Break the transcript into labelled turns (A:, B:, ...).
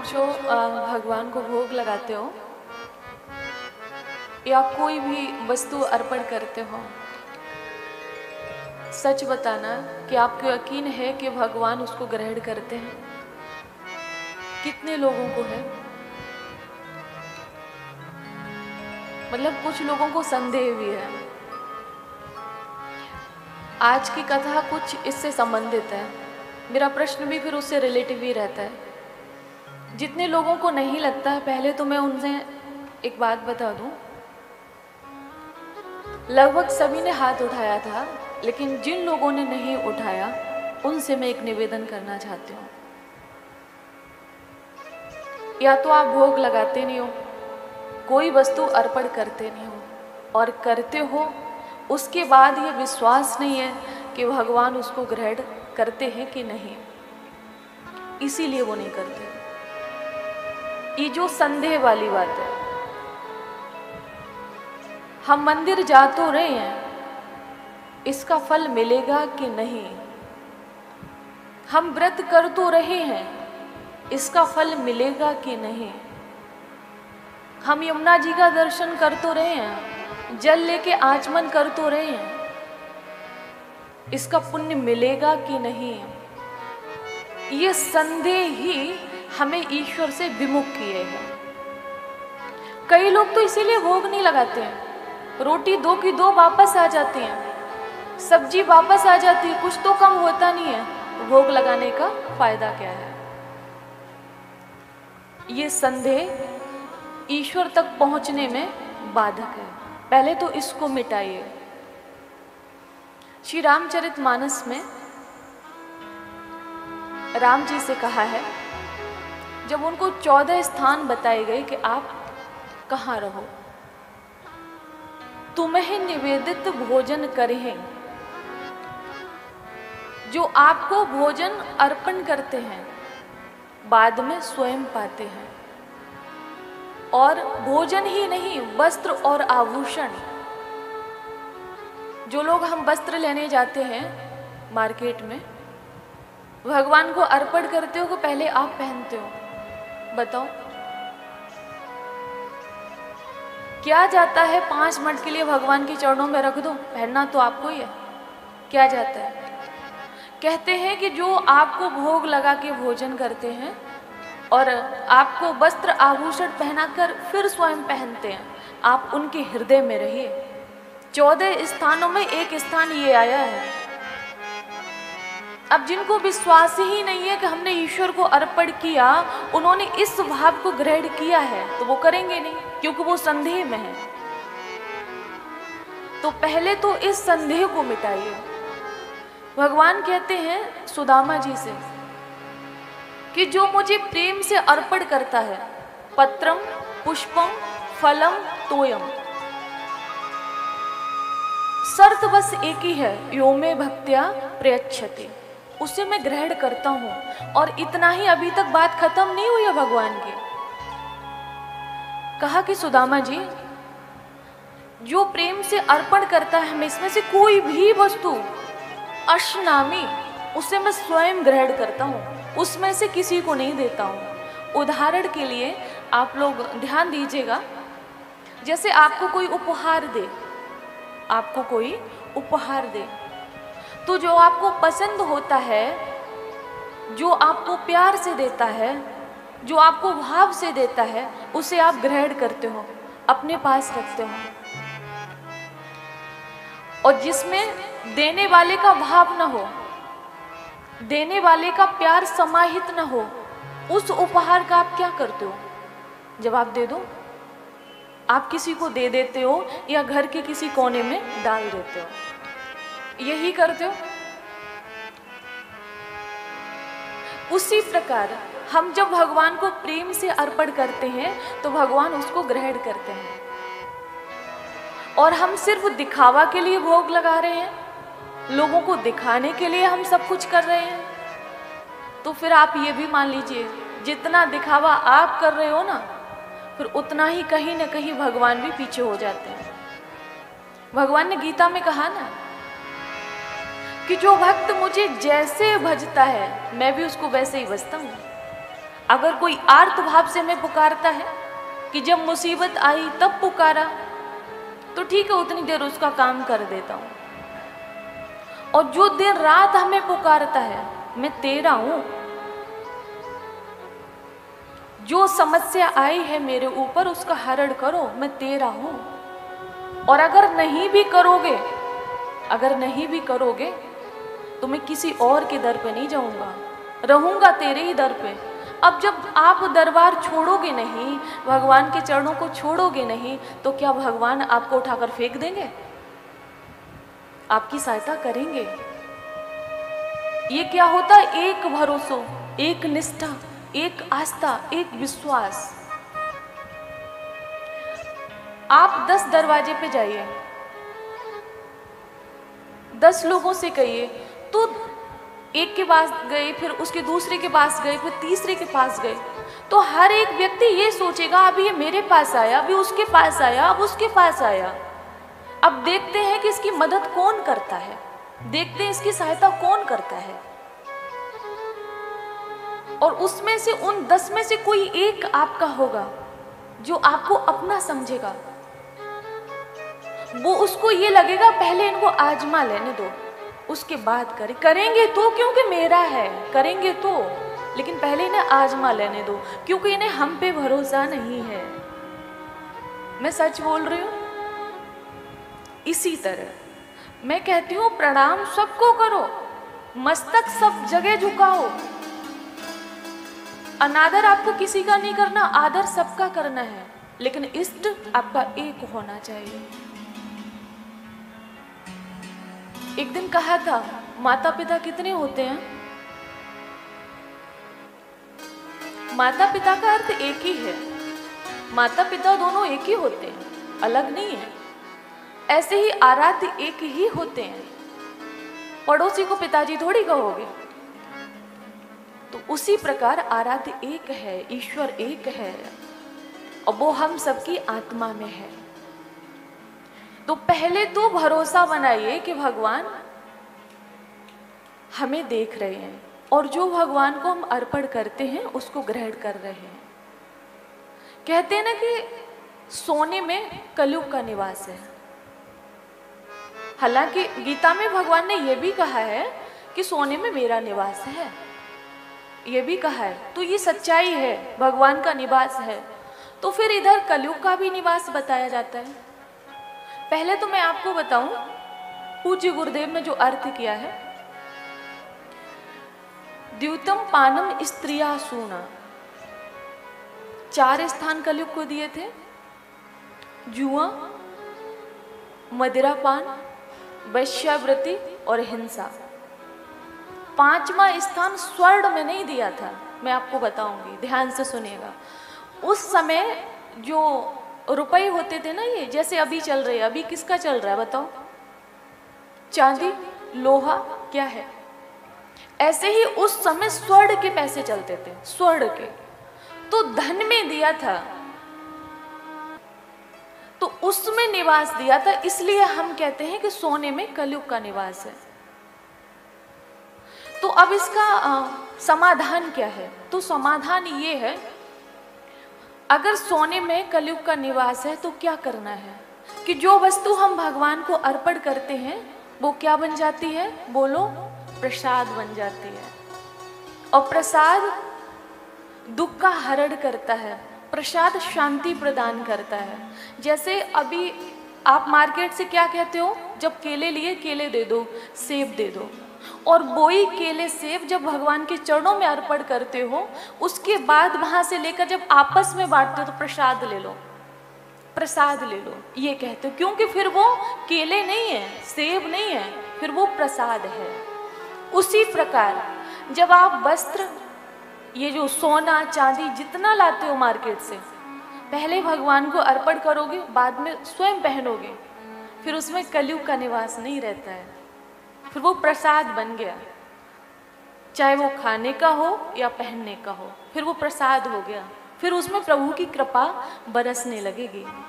A: लोग जो भगवान को भोग लगाते हो या कोई भी वस्तु अर्पण करते हो, सच बताना कि आपको यकीन है कि भगवान उसको ग्रहण करते हैं? कितने लोगों को है? मतलब कुछ लोगों को संदेह भी है। आज की कथा कुछ इससे संबंधित है। मेरा प्रश्न भी फिर उससे रिलेटिव ही रहता है। जितने लोगों को नहीं लगता है, पहले तो मैं उनसे एक बात बता दूं, लगभग सभी ने हाथ उठाया था, लेकिन जिन लोगों ने नहीं उठाया उनसे मैं एक निवेदन करना चाहती हूँ। या तो आप भोग लगाते नहीं हो, कोई वस्तु अर्पण करते नहीं हो, और करते हो उसके बाद ये विश्वास नहीं है कि भगवान उसको ग्रहण करते हैं कि नहीं, इसीलिए वो नहीं करते। ये जो संदेह वाली बात है, हम मंदिर जा तो रहे हैं, इसका फल मिलेगा कि नहीं? हम व्रत कर तो रहे हैं, इसका फल मिलेगा कि नहीं? हम यमुना जी का दर्शन कर तो रहे हैं, जल लेके आचमन कर तो रहे हैं, इसका पुण्य मिलेगा कि नहीं? ये संदेह ही हमें ईश्वर से विमुख किए हैं। कई लोग तो इसीलिए भोग नहीं लगाते हैं। रोटी 2 की 2 वापस आ जाती हैं, सब्जी वापस आ जाती है, कुछ तो कम होता नहीं है, तो भोग लगाने का फायदा क्या है? ये संदेह ईश्वर तक पहुंचने में बाधक है। पहले तो इसको मिटाइए। श्री रामचरितमानस में राम जी से कहा है, जब उनको 14 स्थान बताए गए कि आप कहाँ रहो, तुम्हें निवेदित भोजन करें। जो आपको भोजन अर्पण करते हैं बाद में स्वयं पाते हैं। और भोजन ही नहीं, वस्त्र और आभूषण। जो लोग हम वस्त्र लेने जाते हैं मार्केट में, भगवान को अर्पण करते हो कि पहले आप पहनते हो? बताओ क्या जाता है? 5 मिनट के लिए भगवान के चरणों में रख दो, पहनना तो आपको ही है। क्या जाता है? कहते हैं कि जो आपको भोग लगा के भोजन करते हैं और आपको वस्त्र आभूषण पहनाकर फिर स्वयं पहनते हैं, आप उनके हृदय में रहिए। 14 स्थानों में एक स्थान ये आया है। अब जिनको विश्वास ही नहीं है कि हमने ईश्वर को अर्पण किया, उन्होंने इस भाव को ग्रहण किया है, तो वो करेंगे नहीं, क्योंकि वो संदेह में है। तो पहले तो इस संदेह को मिटाइए। भगवान कहते हैं सुदामा जी से कि जो मुझे प्रेम से अर्पण करता है, पत्रम पुष्पम फलम तोयम, शर्त बस एक ही है, यो में भक्त्या प्रयच्छति, उसे मैं ग्रहण करता हूं। और इतना ही, अभी तक बात खत्म नहीं हुई है भगवान की। कहा कि सुदामा जी, जो प्रेम से अर्पण करता है, मैं इसमें से कोई भी वस्तु अश्नामी, उसे मैं स्वयं ग्रहण करता हूं, उसमें से किसी को नहीं देता हूं। उदाहरण के लिए आप लोग ध्यान दीजिएगा, जैसे आपको कोई उपहार दे, आपको कोई उपहार दे, तो जो आपको पसंद होता है, जो आपको प्यार से देता है, जो आपको भाव से देता है, उसे आप ग्रहण करते हो, अपने पास रखते हो। और जिसमें देने वाले का भाव न हो, देने वाले का प्यार समाहित न हो, उस उपहार का आप क्या करते हो? जवाब दे दो। आप किसी को दे देते हो या घर के किसी कोने में डाल देते हो, यही करते हो। उसी प्रकार हम जब भगवान को प्रेम से अर्पण करते हैं तो भगवान उसको ग्रहण करते हैं। और हम सिर्फ दिखावा के लिए भोग लगा रहे हैं, लोगों को दिखाने के लिए हम सब कुछ कर रहे हैं, तो फिर आप ये भी मान लीजिए, जितना दिखावा आप कर रहे हो ना, फिर उतना ही कहीं ना कहीं भगवान भी पीछे हो जाते हैं। भगवान ने गीता में कहा ना कि जो भक्त मुझे जैसे भजता है, मैं भी उसको वैसे ही भजता हूँ। अगर कोई आर्त भाव से हमें पुकारता है कि जब मुसीबत आई तब पुकारा, तो ठीक है, उतनी देर उसका काम कर देता हूँ। और जो दिन रात हमें पुकारता है, मैं तेरा हूं, जो समस्या आई है मेरे ऊपर उसका हरण करो, मैं तेरा हूं। और अगर नहीं भी करोगे तो मैं किसी और के दर पे नहीं जाऊंगा, रहूंगा तेरे ही दर पे। अब जब आप दरबार छोड़ोगे नहीं, भगवान के चरणों को छोड़ोगे नहीं, तो क्या भगवान आपको उठाकर फेंक देंगे? आपकी सहायता करेंगे। ये क्या होता है? एक भरोसा, एक निष्ठा, एक आस्था, एक विश्वास। आप 10 दरवाजे पे जाइए, 10 लोगों से कहिए, तो एक के पास गए, फिर उसके दूसरे के पास गए, फिर तीसरे के पास गए, तो हर एक व्यक्ति ये सोचेगा अभी ये मेरे पास आया, अभी उसके पास आया, अब उसके पास आया। अब देखते हैं कि इसकी मदद कौन करता है, देखते हैं इसकी सहायता कौन करता है। और उसमें से, उन 10 में से कोई एक आपका होगा जो आपको अपना समझेगा। वो उसको ये लगेगा पहले इनको आजमा लेने दो, उसके बाद करेंगे तो, क्योंकि मेरा है, करेंगे तो, लेकिन पहले इन्हें आजमा लेने दो, क्योंकि इन्हें हम पे भरोसा नहीं है। मैं सच बोल रही हूं। इसी तरह मैं कहती हूं, प्रणाम सबको करो, मस्तक सब जगह झुकाओ। अनादर आपको किसी का नहीं करना, आदर सबका करना है, लेकिन इष्ट आपका एक होना चाहिए। एक दिन कहा था, माता पिता कितने होते हैं? माता पिता का अर्थ एक ही है। माता पिता दोनों एक ही होते हैं, अलग नहीं है। ऐसे ही आराध्य एक ही होते हैं। पड़ोसी को पिताजी थोड़ी कहोगे। तो उसी प्रकार आराध्य एक है, ईश्वर एक है, और वो हम सबकी आत्मा में है। तो पहले तो भरोसा बनाइए कि भगवान हमें देख रहे हैं, और जो भगवान को हम अर्पण करते हैं उसको ग्रहण कर रहे हैं। कहते हैं ना कि सोने में कलयुग का निवास है। हालांकि गीता में भगवान ने यह भी कहा है कि सोने में मेरा निवास है, ये भी कहा है। तो ये सच्चाई है, भगवान का निवास है। तो फिर इधर कलयुग का भी निवास बताया जाता है। पहले तो मैं आपको बताऊं, पूज्य गुरुदेव ने जो अर्थ किया है, द्यूतम पानम स्त्रिया सूना, 4 स्थान कलयुग को दिए थे। जुआ, मदिरापान, वैश्यावृत्ति और हिंसा। 5वां स्थान स्वर्ण में नहीं दिया था, मैं आपको बताऊंगी, ध्यान से सुनिएगा। उस समय जो रुपए होते थे ना, ये जैसे अभी चल रहे हैं, अभी किसका चल रहा है बताओ? चांदी, लोहा, क्या है? ऐसे ही उस समय स्वर्ण के पैसे चलते थे, स्वर्ण के। तो धन में दिया था, तो उसमें निवास दिया था, इसलिए हम कहते हैं कि सोने में कलयुग का निवास है। तो अब इसका समाधान क्या है? तो समाधान ये है, अगर सोने में कलयुग का निवास है तो क्या करना है कि जो वस्तु हम भगवान को अर्पण करते हैं वो क्या बन जाती है? बोलो, प्रसाद बन जाती है। और प्रसाद दुख का हरण करता है, प्रसाद शांति प्रदान करता है। जैसे अभी आप मार्केट से क्या कहते हो? जब केले लिए, केले दे दो, सेब दे दो। और वही केले सेब जब भगवान के चरणों में अर्पण करते हो, उसके बाद वहां से लेकर जब आपस में बांटते हो तो प्रसाद ले लो, प्रसाद ले लो, ये कहते हो। क्योंकि फिर वो केले नहीं है, सेब नहीं है, फिर वो प्रसाद है। उसी प्रकार जब आप वस्त्र, ये जो सोना चांदी जितना लाते हो मार्केट से, पहले भगवान को अर्पण करोगे, बाद में स्वयं पहनोगे, फिर उसमें कलयुग का निवास नहीं रहता है, फिर वो प्रसाद बन गया। चाहे वो खाने का हो या पहनने का हो, फिर वो प्रसाद हो गया, फिर उसमें प्रभु की कृपा बरसने लगेगी।